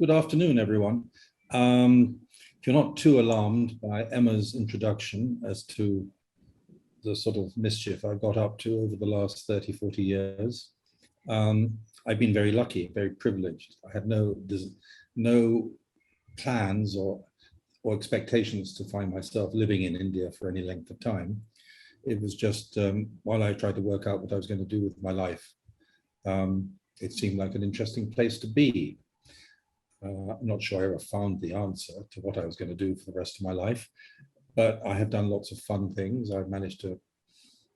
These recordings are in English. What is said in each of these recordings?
Good afternoon, everyone. If you're not too alarmed by Emma's introduction as to the sort of mischief I got up to over the last 30, 40 years, I've been very lucky, very privileged. I had no plans or expectations to find myself living in India for any length of time. It was just while I tried to work out what I was going to do with my life, it seemed like an interesting place to be. I'm not sure I ever found the answer to what I was going to do for the rest of my life, but I have done lots of fun things. I've managed to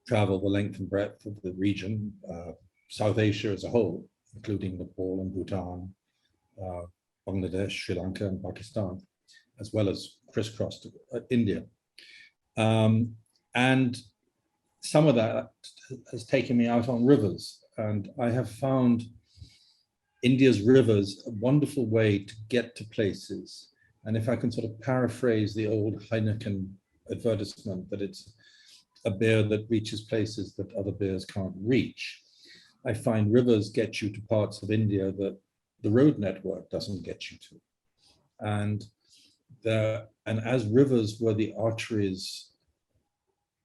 travel the length and breadth of the region, South Asia as a whole, including Nepal and Bhutan, Bangladesh, Sri Lanka, and Pakistan, as well as crisscrossed India. And some of that has taken me out on rivers, and I have found India's rivers a wonderful way to get to places. And if I can sort of paraphrase the old Heineken advertisement that it's a beer that reaches places that other beers can't reach, I find rivers get you to parts of India that the road network doesn't get you to. And as rivers were the arteries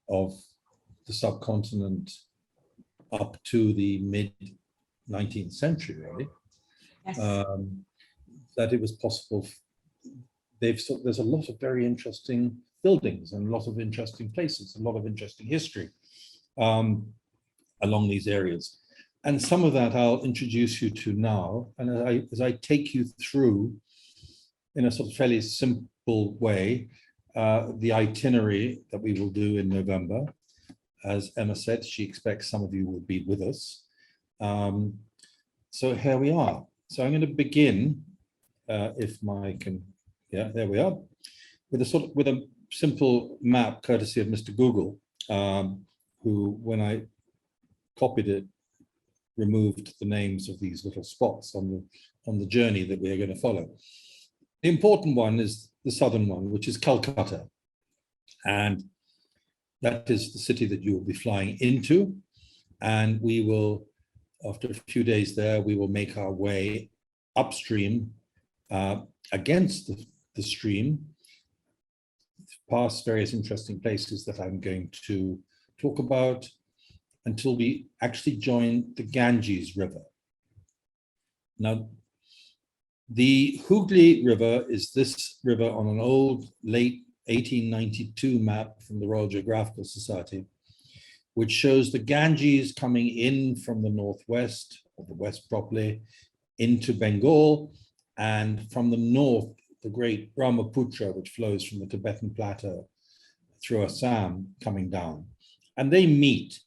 of the subcontinent up to the mid-19th century, really, yes. That it was possible. There's a lot of very interesting buildings and a lot of interesting places, a lot of interesting history along these areas. And some of that I'll introduce you to now. And as I take you through, in a sort of fairly simple way, the itinerary that we will do in November. As Emma said, she expects some of you will be with us. So here we are. So I'm going to begin, if I can, yeah, there we are, with a simple map courtesy of Mr. Google, who, when I copied it, removed the names of these little spots on the journey that we are going to follow. The important one is the southern one, which is Kolkata, and that is the city that you will be flying into. And we will, after a few days there, we will make our way upstream against the stream, past various interesting places that I'm going to talk about until we actually join the Ganges River. Now, the Hooghly River is this river on an old, late 1892 map from the Royal Geographical Society, which shows the Ganges coming in from the northwest, or the west properly, into Bengal, and from the north, the great Brahmaputra, which flows from the Tibetan plateau through Assam, coming down. And they meet,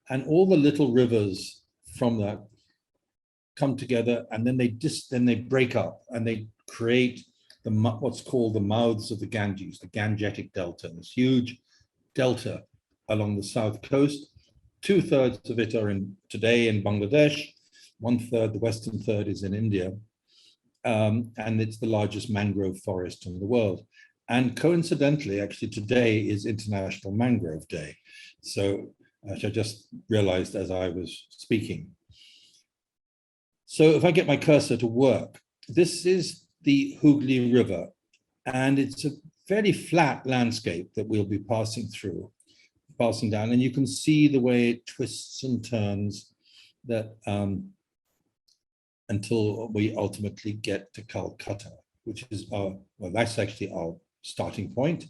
and all the little rivers from that come together, and then they break up, and they create what's called the mouths of the Ganges, the Gangetic Delta, this huge delta along the south coast. 2/3 of it are today in Bangladesh, 1/3, the western third, is in India, and it's the largest mangrove forest in the world. And coincidentally, actually, today is International Mangrove Day, so which I just realized as I was speaking. So if I get my cursor to work, this is the Hooghly River, and it's a fairly flat landscape that we'll be passing down, and you can see the way it twists and turns that until we ultimately get to Calcutta, which is that's actually our starting point,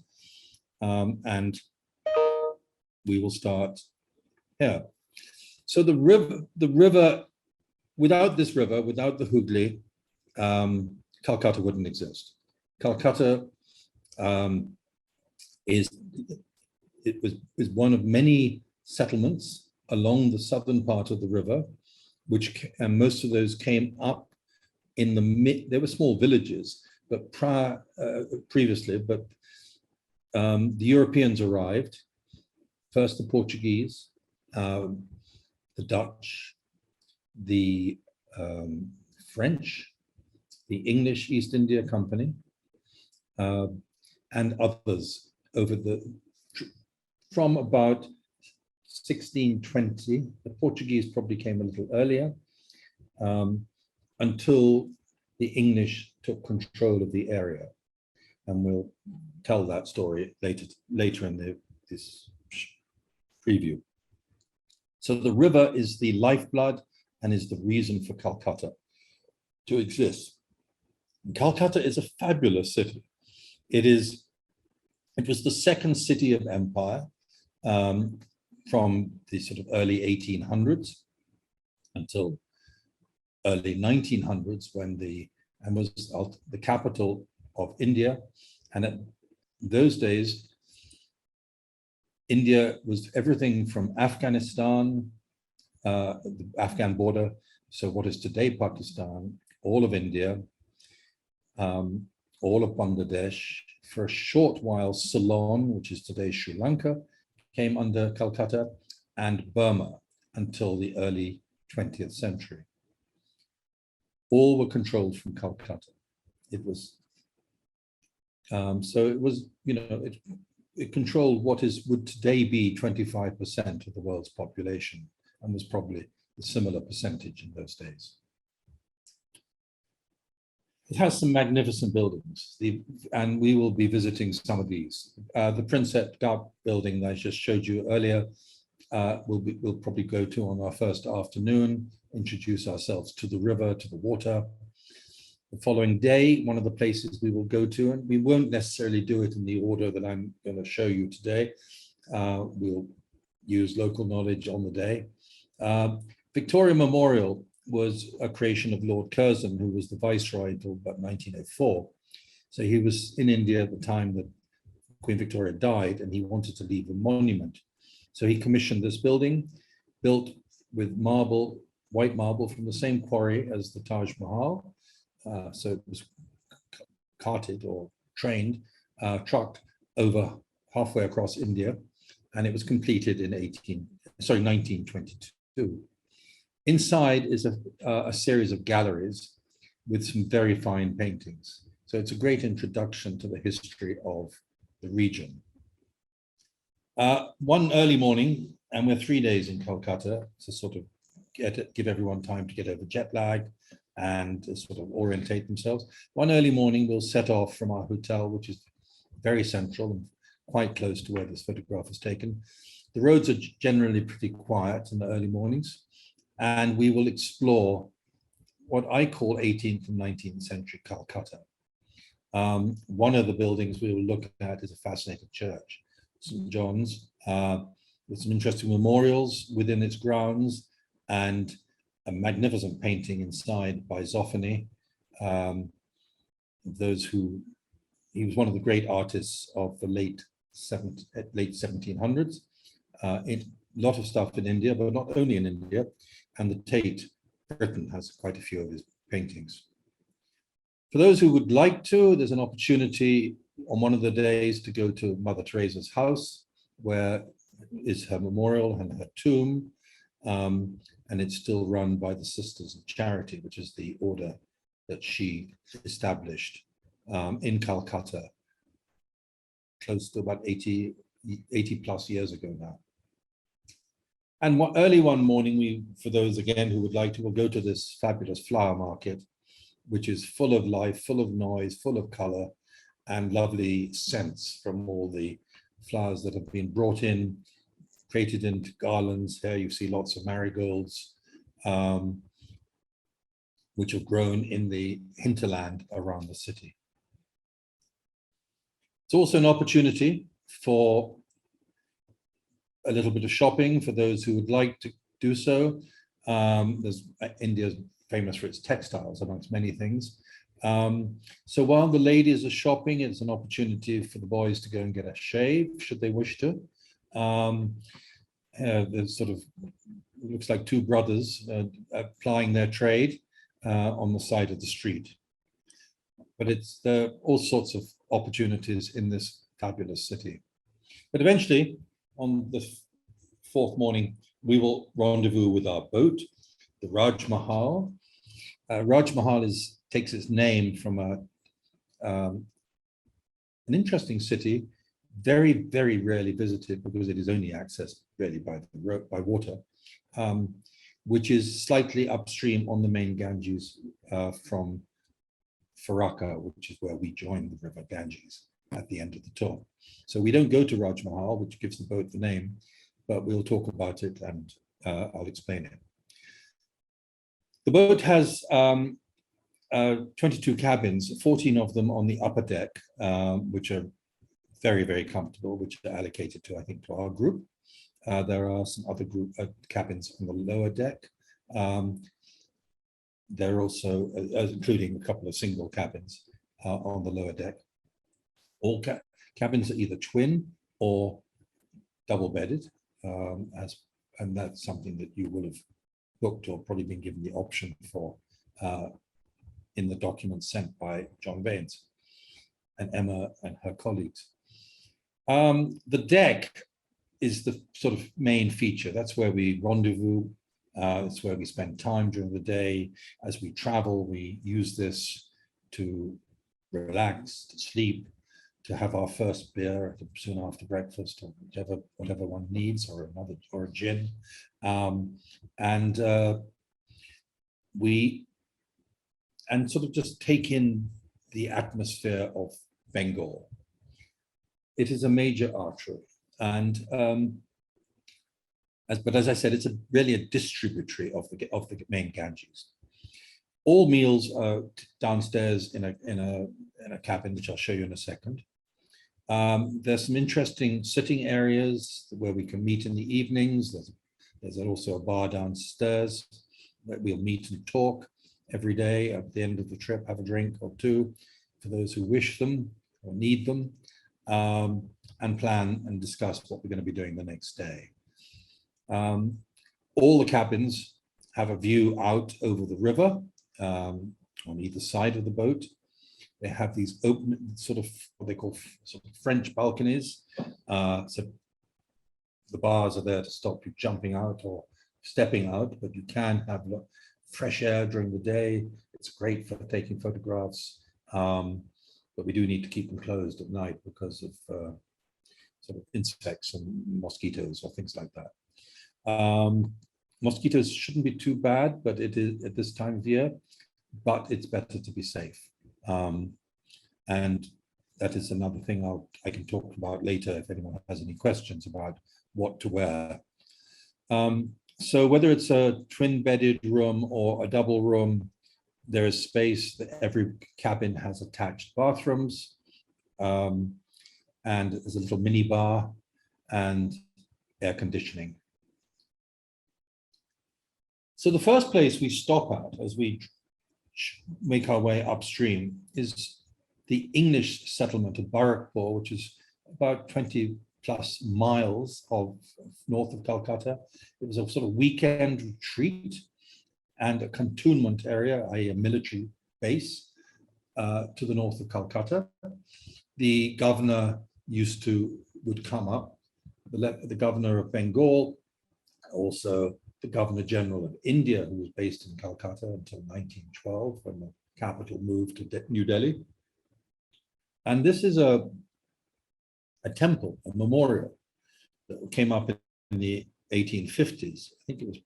and we will start here. So the river, without this river, without the Hooghly, Calcutta wouldn't exist. Calcutta is one of many settlements along the southern part of the river, which most of those came up in they were small villages, but previously, but the Europeans arrived, first the Portuguese, the Dutch, the French, the English East India Company, and others from about 1620. The Portuguese probably came a little earlier, until the English took control of the area. And we'll tell that story later in this preview. So the river is the lifeblood and is the reason for Calcutta to exist. And Calcutta is a fabulous city. It was the second city of empire from the sort of early 1800s until early 1900s, when was the capital of India. And at those days, India was everything from Afghanistan, the Afghan border, so what is today Pakistan, all of India, all of Bangladesh. For a short while, Ceylon, which is today Sri Lanka, came under Calcutta, and Burma until the early 20th century. All were controlled from Calcutta. It was, so it was, you know, it controlled what would today be 25% of the world's population, and was probably a similar percentage in those days. It has some magnificent buildings, and we will be visiting some of these. The Princess Ghat building that I just showed you earlier, we'll probably go to on our first afternoon, introduce ourselves to the river, to the water. The following day, one of the places we will go to, and we won't necessarily do it in the order that I'm going to show you today. We'll use local knowledge on the day. Victoria Memorial was a creation of Lord Curzon, who was the viceroy until about 1904. So he was in India at the time that Queen Victoria died, and he wanted to leave a monument. So he commissioned this building, built with marble, white marble from the same quarry as the Taj Mahal. So it was carted or trained, trucked over halfway across India, and it was completed in 1922. Inside is a series of galleries with some very fine paintings. So it's a great introduction to the history of the region. One early morning, and we're 3 days in Kolkata to sort of give everyone time to get over jet lag and sort of orientate themselves. One early morning, we'll set off from our hotel, which is very central and quite close to where this photograph is taken. The roads are generally pretty quiet in the early mornings, and we will explore what I call 18th and 19th century Calcutta. One of the buildings we will look at is a fascinating church, St. John's, with some interesting memorials within its grounds, and a magnificent painting inside by Zoffany. He was one of the great artists of the late 1700s. A lot of stuff in India, but not only in India. And the Tate, Britain, has quite a few of his paintings. For those who would like to, there's an opportunity on one of the days to go to Mother Teresa's house, where is her memorial and her tomb. And it's still run by the Sisters of Charity, which is the order that she established in Calcutta, close to about 80 plus years ago now. And early one morning, for those again who would like to, we'll go to this fabulous flower market, which is full of life, full of noise, full of color, and lovely scents from all the flowers that have been brought in, created into garlands. Here you see lots of marigolds, which have grown in the hinterland around the city. It's also an opportunity for a little bit of shopping for those who would like to do so. India's famous for its textiles, amongst many things. So while the ladies are shopping, it's an opportunity for the boys to go and get a shave, should they wish to. There's sort of, looks like two brothers applying their trade on the side of the street. But there are all sorts of opportunities in this fabulous city. But eventually, on the fourth morning, we will rendezvous with our boat, the Raj Mahal. Raj Mahal takes its name from an interesting city, very, very rarely visited because it is only accessed really by water, which is slightly upstream on the main Ganges from Farakka, which is where we join the river Ganges at the end of the tour. So we don't go to Raj Mahal, which gives the boat the name, but we'll talk about it and I'll explain it. The boat has 22 cabins, 14 of them on the upper deck, which are very, very comfortable, which are allocated to, I think, to our group. There are some other group cabins on the lower deck. There are also, including a couple of single cabins on the lower deck. All cabins are either twin or double bedded, and that's something that you will have booked or probably been given the option for in the documents sent by Jon Baines and Emma and her colleagues. The deck is the sort of main feature. That's where we rendezvous. It's where we spend time during the day. As we travel, we use this to relax, to sleep, to have our first beer soon after breakfast, or whatever one needs, or a gin, and sort of just take in the atmosphere of Bengal. It is a major artery, and but as I said, it's really a distributary of the main Ganges. All meals are downstairs in a cabin, which I'll show you in a second. There's some interesting sitting areas where we can meet in the evenings. There's also a bar downstairs where we'll meet and talk every day at the end of the trip, have a drink or two for those who wish them or need them, and plan and discuss what we're going to be doing the next day. All the cabins have a view out over the river on either side of the boat. They have these open, sort of what they call sort of French balconies. So the bars are there to stop you jumping out or stepping out, but you can have fresh air during the day. It's great for taking photographs, but we do need to keep them closed at night because of sort of insects and mosquitoes or things like that. Mosquitoes shouldn't be too bad, but it is at this time of year, but it's better to be safe. And that is another thing I can talk about later if anyone has any questions about what to wear. So whether it's a twin-bedded room or a double room, there is space. Every cabin has attached bathrooms, and there's a little mini bar and air conditioning. So the first place we stop at as we make our way upstream is the English settlement of Barakpur, which is about 20 plus miles north of Kolkata. It was a sort of weekend retreat and a cantonment area, i.e. a military base to the north of Kolkata. The governor would come up, the governor of Bengal, also the Governor General of India, who was based in Calcutta until 1912, when the capital moved to New Delhi. And this is a temple, a memorial that came up in the 1850s. I think it was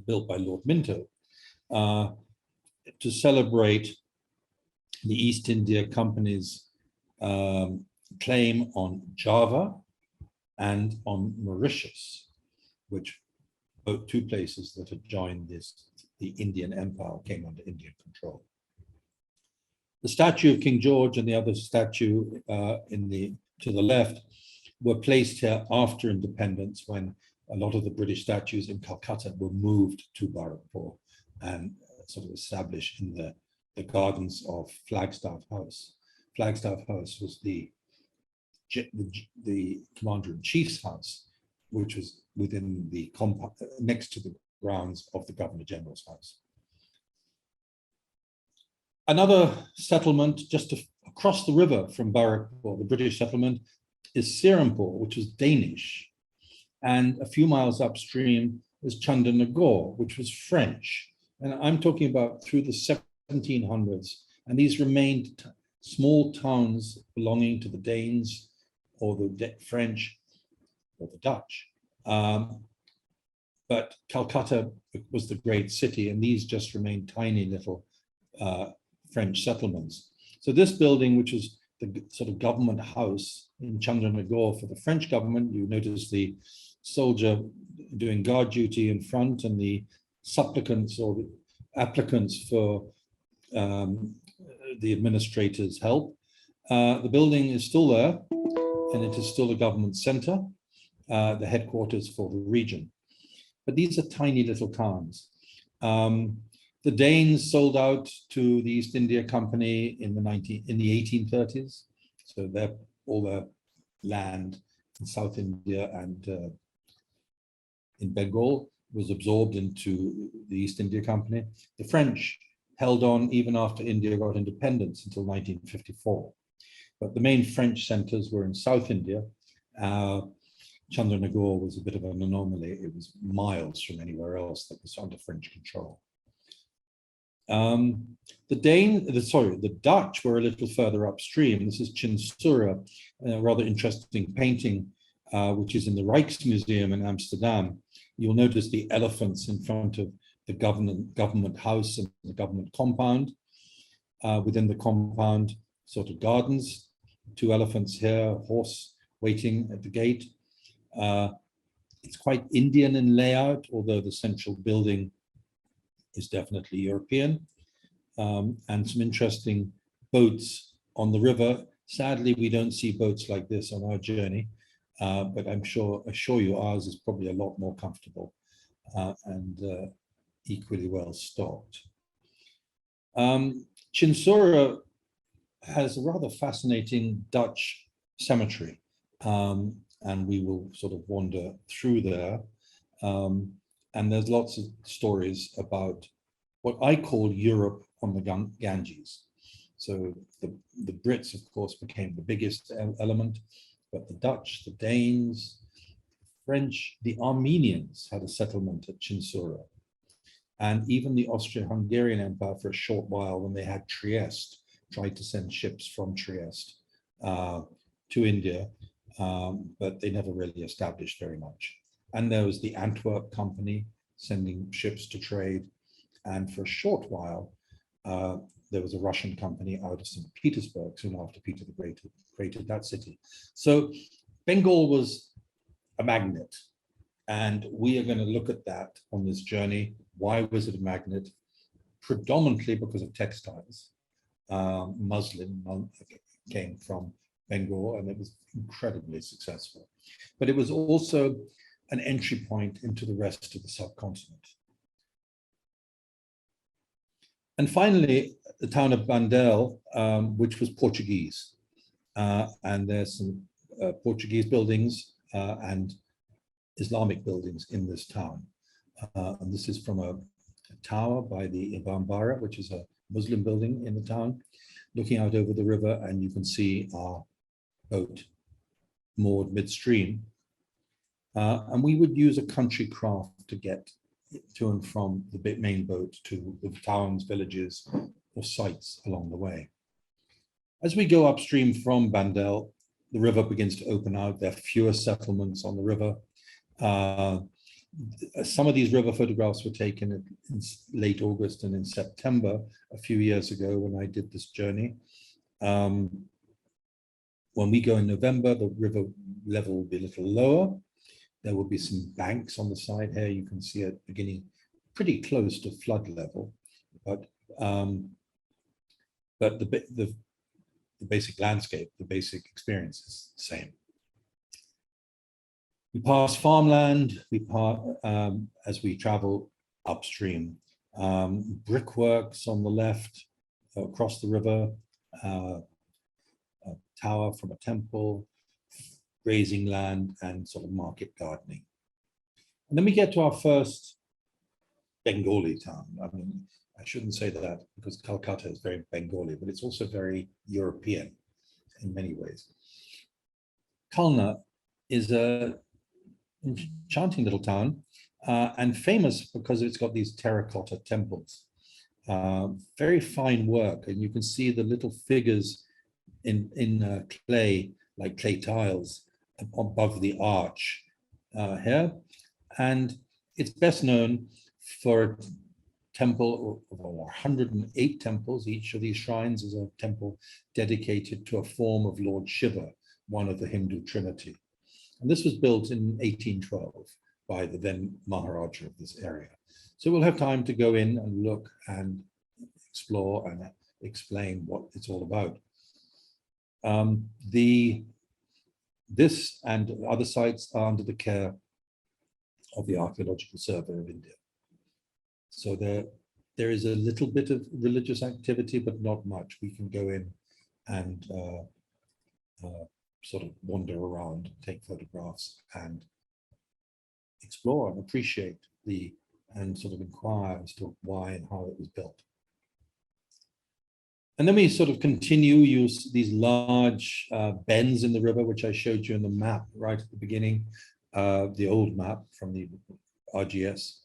built by Lord Minto to celebrate the East India Company's claim on Java and on Mauritius, which both two places that had joined the Indian Empire came under Indian control. The statue of King George and the other statue to the left were placed here after independence, when a lot of the British statues in Calcutta were moved to Barakpur and sort of established in the gardens of Flagstaff House. Flagstaff House was the commander-in-chief's house, which was within the compound next to the grounds of the Governor General's house. Another settlement just across the river from Barakpur, the British settlement, is Serampore, which is Danish. And a few miles upstream is Chandernagore, which was French. And I'm talking about through the 1700s. And these remained small towns belonging to the Danes or the French or the Dutch. But Calcutta was the great city, and these just remained tiny little French settlements. So this building, which is the sort of government house in Chandranagore for the French government, you notice the soldier doing guard duty in front and the supplicants or the applicants for the administrator's help. The building is still there, and it is still a government center, the headquarters for the region. But these are tiny little towns. The Danes sold out to the East India Company in the 1830s. So all their land in South India and in Bengal was absorbed into the East India Company. The French held on even after India got independence until 1954. But the main French centers were in South India. Chandranagore was a bit of an anomaly. It was miles from anywhere else that was under French control. The Dutch were a little further upstream. This is Chinsura, a rather interesting painting, which is in the Rijksmuseum in Amsterdam. You'll notice the elephants in front of the government house and the government compound. Within the compound, sort of gardens, 2 elephants here, a horse waiting at the gate. It's quite Indian in layout, although the central building is definitely European, and some interesting boats on the river. Sadly, we don't see boats like this on our journey, but assure you ours is probably a lot more comfortable and equally well stocked. Chinsura has a rather fascinating Dutch cemetery, and we will sort of wander through there. And there's lots of stories about what I call Europe on the Ganges. So the Brits, of course, became the biggest element, but the Dutch, the Danes, French, the Armenians had a settlement at Chinsura. And even the Austro-Hungarian Empire for a short while, when they had Trieste, tried to send ships from Trieste to India, but they never really established very much. And there was the Antwerp Company sending ships to trade. And for a short while, there was a Russian company out of St. Petersburg, soon after Peter the Great created that city. So Bengal was a magnet. And we are going to look at that on this journey. Why was it a magnet? Predominantly because of textiles. Muslin came from Bengal, and it was incredibly successful. But it was also an entry point into the rest of the subcontinent. And finally, the town of Bandel, which was Portuguese. And there's some Portuguese buildings and Islamic buildings in this town. And this is from a tower by the Ibambara, which is a Muslim building in the town, looking out over the river, and you can see our boat moored midstream. And we would use a country craft to get to and from the main boat to the towns, villages, or sites along the way. As we go upstream from Bandel, the river begins to open out. There are fewer settlements on the river. Some of these river photographs were taken in late August and in September a few years ago when I did this journey. When we go in November, the river level will be a little lower. There will be some banks on the side here. You can see it beginning pretty close to flood level, but the basic landscape, the basic experience is the same. We pass farmland, as we travel upstream. Brickworks on the left, across the river, a tower from a temple, grazing land, and sort of market gardening. And then we get to our first Bengali town. I mean, I shouldn't say that because Kolkata is very Bengali, but it's also very European in many ways. Kalna is an enchanting little town and famous because it's got these terracotta temples. Very fine work, and you can see the little figures in clay, like clay tiles, above the arch here. And it's best known for a temple of 108 temples. Each of these shrines is a temple dedicated to a form of Lord Shiva, one of the Hindu trinity. And this was built in 1812 by the then Maharaja of this area. So we'll have time to go in and look and explore and explain what it's all about. This and other sites are under the care of the Archaeological Survey of India. So there is a little bit of religious activity, but not much. We can go in and sort of wander around, take photographs, and explore and appreciate and sort of inquire as to why and how it was built. And then we sort of continue, use these large bends in the river, which I showed you in the map right at the beginning, the old map from the RGS.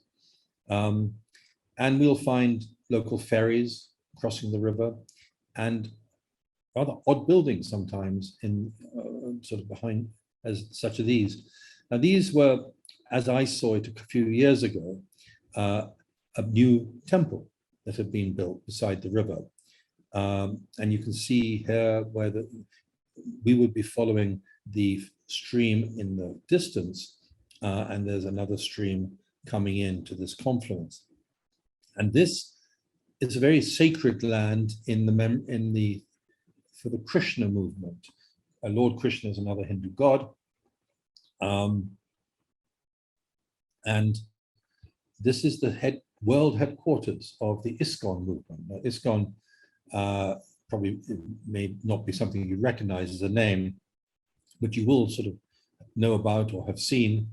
And we'll find local ferries crossing the river and rather odd buildings sometimes in sort of behind as such as these. Now these were, as I saw it a few years ago, a new temple that had been built beside the river. And you can see here where we would be following the stream in the distance, and there's another stream coming into this confluence. And this is a very sacred land for the Krishna movement. Lord Krishna is another Hindu god. And this is the world headquarters of the ISKCON movement. Now, ISKCON probably may not be something you recognize as a name, but you will sort of know about or have seen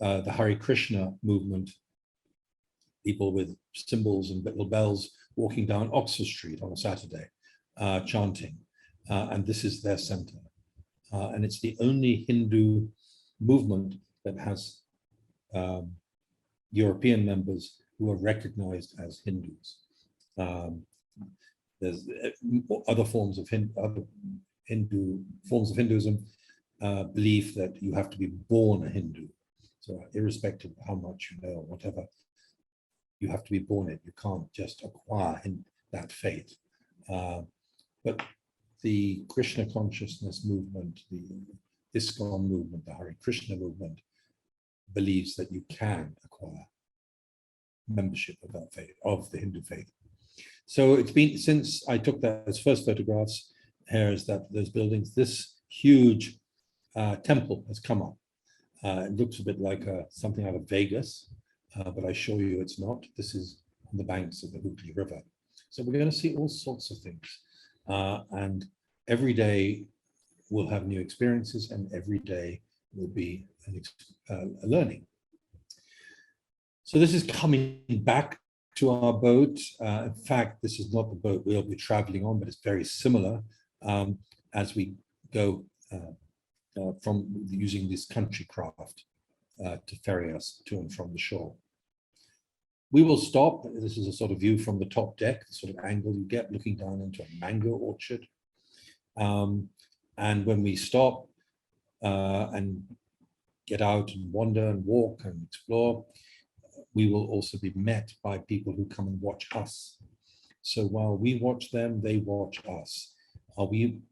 the Hare Krishna movement, people with cymbals and little bells walking down Oxford Street on a Saturday, chanting. And this is their center. And it's the only Hindu movement that has European members who are recognized as Hindus. There's other forms of Hinduism believe that you have to be born a Hindu. So irrespective of how much you know or whatever, you have to be born it. You can't just acquire that faith. But the Krishna consciousness movement, the ISKCON movement, the Hare Krishna movement, believes that you can acquire membership of that faith, of the Hindu faith. So it's been, since I took those first photographs, here is that those buildings, this huge temple has come up. It looks a bit like something out of Vegas, but I assure you it's not. This is on the banks of the Hooghly River. So we're going to see all sorts of things. And every day we'll have new experiences, and every day will be a learning. So this is coming back to our boat. In fact, this is not the boat we'll be traveling on, but it's very similar as we go from using this country craft to ferry us to and from the shore. We will stop. This is a sort of view from the top deck, the sort of angle you get looking down into a mango orchard. And when we stop and get out and wander and walk and explore, we will also be met by people who come and watch us. So while we watch them, they watch us. Are we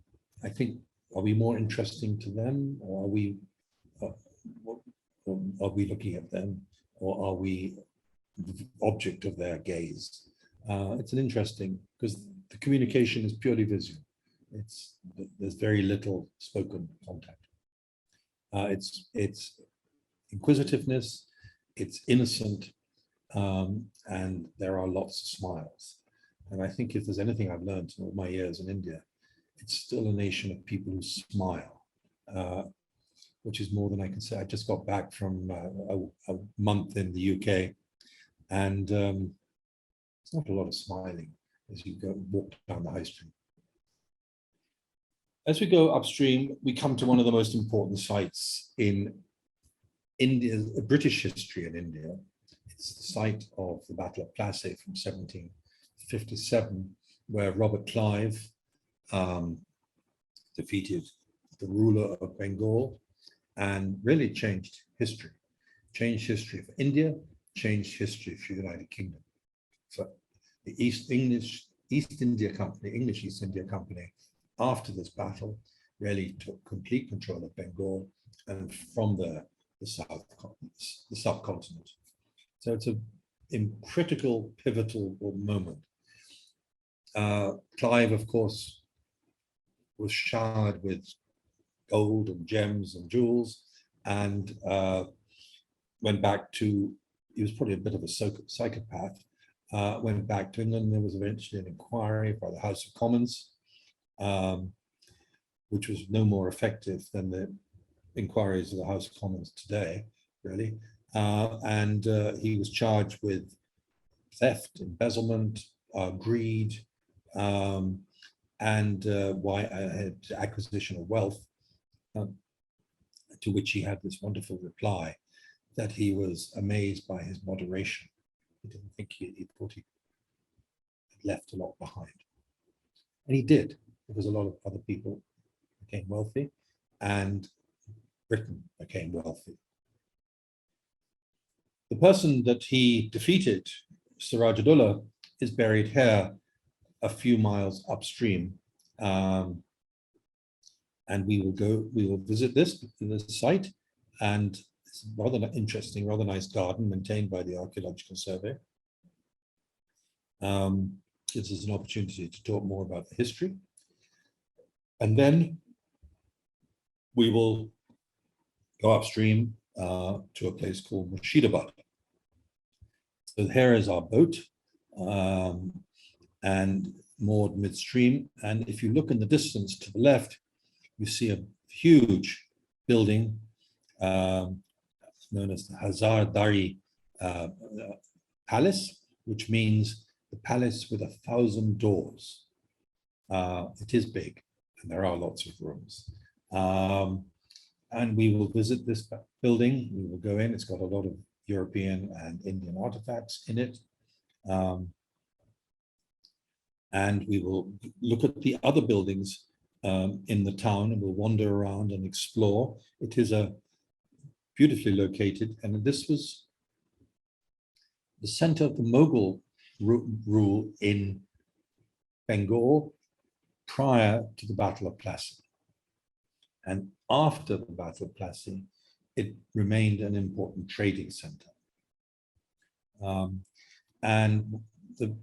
more interesting to them, or are we looking at them, or are we the object of their gaze? It's an interesting, because the communication is purely visual. There's very little spoken contact. It's inquisitiveness, it's innocent, and there are lots of smiles. And I think if there's anything I've learned in all my years in India, it's still a nation of people who smile, which is more than I can say. I just got back from a month in the UK, and it's not a lot of smiling as you go walk down the high street. As we go upstream, we come to one of the most important sites in India, British history in India. It's the site of the Battle of Plassey from 1757, where Robert Clive defeated the ruler of Bengal and really changed history for India, changed history for the United Kingdom. for the East India Company, English East India Company, after this battle, really took complete control of Bengal, and from there, the subcontinent. So it's a critical, pivotal moment. Clive, of course, was showered with gold and gems and jewels, and went back to, he was probably a bit of a psychopath, went back to England. There was eventually an inquiry by the House of Commons, which was no more effective than the inquiries of the House of Commons today, really. And he was charged with theft, embezzlement, greed, and acquisition of wealth, to which he had this wonderful reply that he was amazed by his moderation. He didn't think he thought he had left a lot behind. And he did, because a lot of other people became wealthy and Britain became wealthy. The person that he defeated, Siraj-ud-Dowlah, is buried here a few miles upstream. And we will visit this site, and it's rather interesting, rather nice garden maintained by the Archaeological Survey. This is an opportunity to talk more about the history. And then we will go upstream to a place called Murshidabad. So here is our boat, and moored midstream. And if you look in the distance to the left, you see a huge building known as the Hazardari Palace, which means the palace with 1,000 doors. It is big, and there are lots of rooms. And we will visit this building. We will go in. It's got a lot of European and Indian artifacts in it. And we will look at the other buildings in the town, and we'll wander around and explore. It is a beautifully located, and this was the center of the Mughal rule in Bengal prior to the Battle of Plassey. And after the Battle of Plassey, it remained an important trading center. And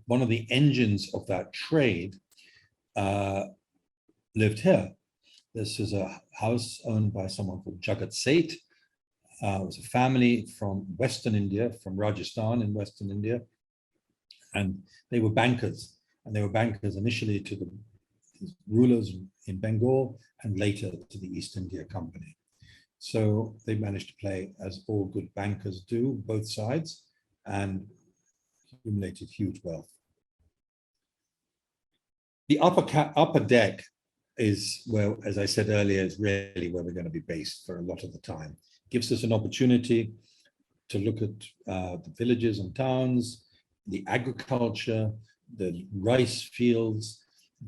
one of the engines of that trade lived here. This is a house owned by someone called Jagat Seth. It was a family from Western India, from Rajasthan in Western India. And they were bankers. And they were bankers initially to the rulers in Bengal and later to the East India Company. So they managed to play, as all good bankers do, both sides, and accumulated huge wealth. The upper deck is where, as I said earlier, is really where we're going to be based for a lot of the time. Gives us an opportunity to look at the villages and towns, the agriculture, the rice fields,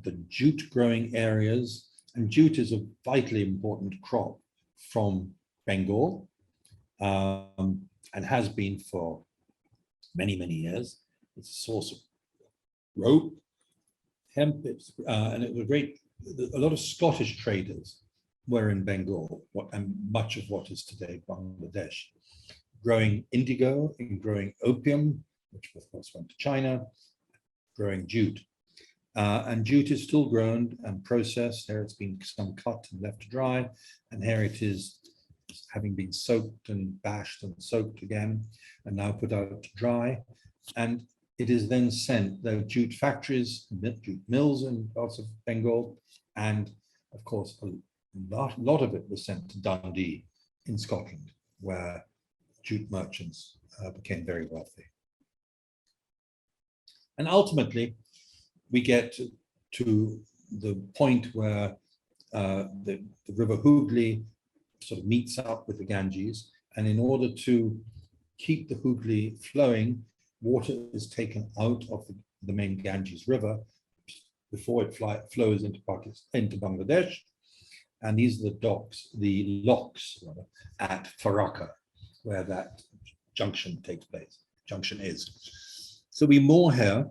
the jute growing areas. And jute is a vitally important crop from Bengal, and has been for many, many years. It's a source of rope, hemp, and it was a lot of Scottish traders were in Bengal, and much of what is today Bangladesh, growing indigo and growing opium, which of course went to China, growing jute. And jute is still grown and processed. Here it's been some cut and left to dry, and here it is having been soaked and bashed and soaked again, and now put out to dry. And it is then sent, there are jute factories, jute mills in parts of Bengal, and of course, a lot of it was sent to Dundee in Scotland, where jute merchants became very wealthy. And ultimately, we get to the point where the river Hooghly sort of meets up with the Ganges, and in order to keep the Hooghly flowing, water is taken out of the main Ganges River before it flows into Bangladesh. And these are the locks rather, at Farakka, where that junction takes place. Junction is. So we moor here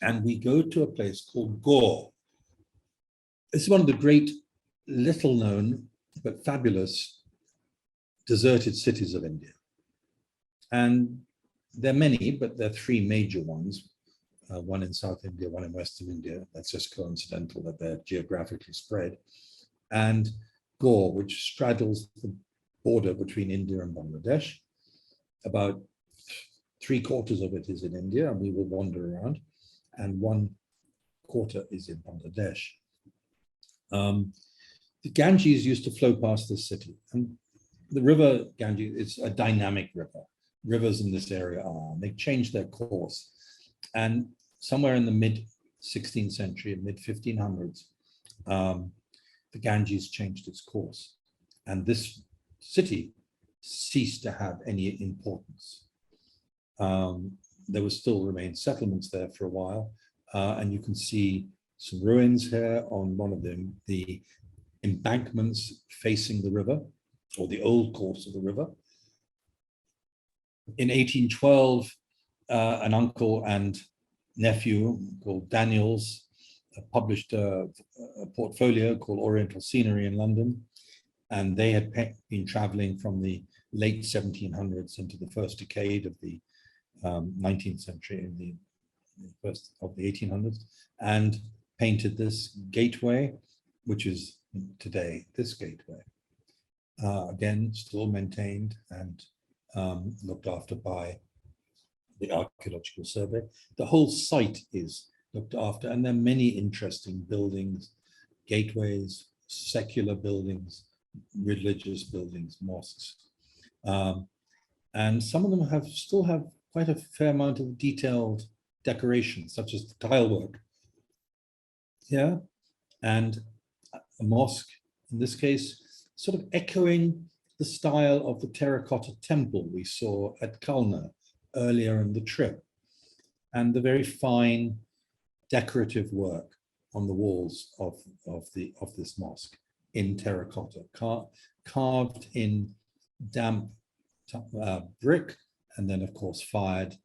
and we go to a place called Gore. It's one of the great, little known, but fabulous deserted cities of India. And there are many, but there are three major ones. One in South India, one in Western India. That's just coincidental that they're geographically spread. And Gore, which straddles the border between India and Bangladesh. About 3/4 of it is in India, and we will wander around, and 1/4 is in Bangladesh. The Ganges used to flow past this city, and the river Ganges is a dynamic river. Rivers in this area are, they changed their course. And somewhere in the mid-16th century, mid-1500s, the Ganges changed its course. And this city ceased to have any importance. There will still remain settlements there for a while. And you can see some ruins here on one of them, the embankments facing the river, or the old course of the river. In 1812, an uncle and nephew called Daniels published a portfolio called Oriental Scenery in London. And they had been traveling from the late 1700s into the first decade of the 19th century, in the first of the 1800s, and painted this gateway, which is today this gateway. Again, still maintained and looked after by the Archaeological Survey. The whole site is looked after, and there are many interesting buildings, gateways, secular buildings, religious buildings, mosques. And some of them still have quite a fair amount of detailed decoration, such as the tile work here, and a mosque, in this case, sort of echoing the style of the terracotta temple we saw at Kalna earlier in the trip, and the very fine decorative work on the walls of this mosque in terracotta, carved in damp brick, and then of course fired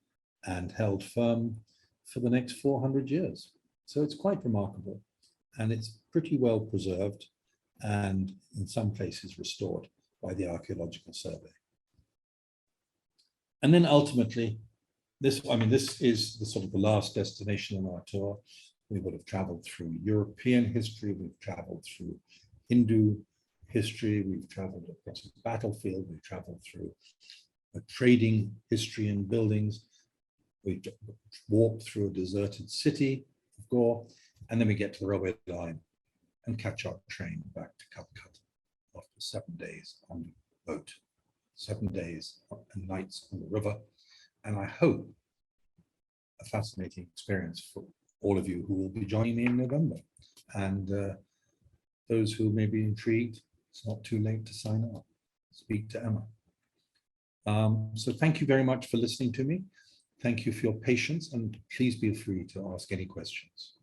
and held firm for the next 400 years. So it's quite remarkable, and it's pretty well preserved, and in some places restored by the Archaeological Survey. And then ultimately, this is the sort of the last destination on our tour. We would have traveled through European history, we've traveled through Hindu history, we've traveled across a battlefield, we've traveled through a trading history and buildings, we've walked through a deserted city of Gore, and then we get to the railway line and catch our train back to Kolkata after 7 days on the boat, 7 days and nights on the river. And I hope a fascinating experience for all of you who will be joining me in November. And those who may be intrigued, it's not too late to sign up. Speak to Emma. So thank you very much for listening to me. Thank you for your patience, and please be free to ask any questions.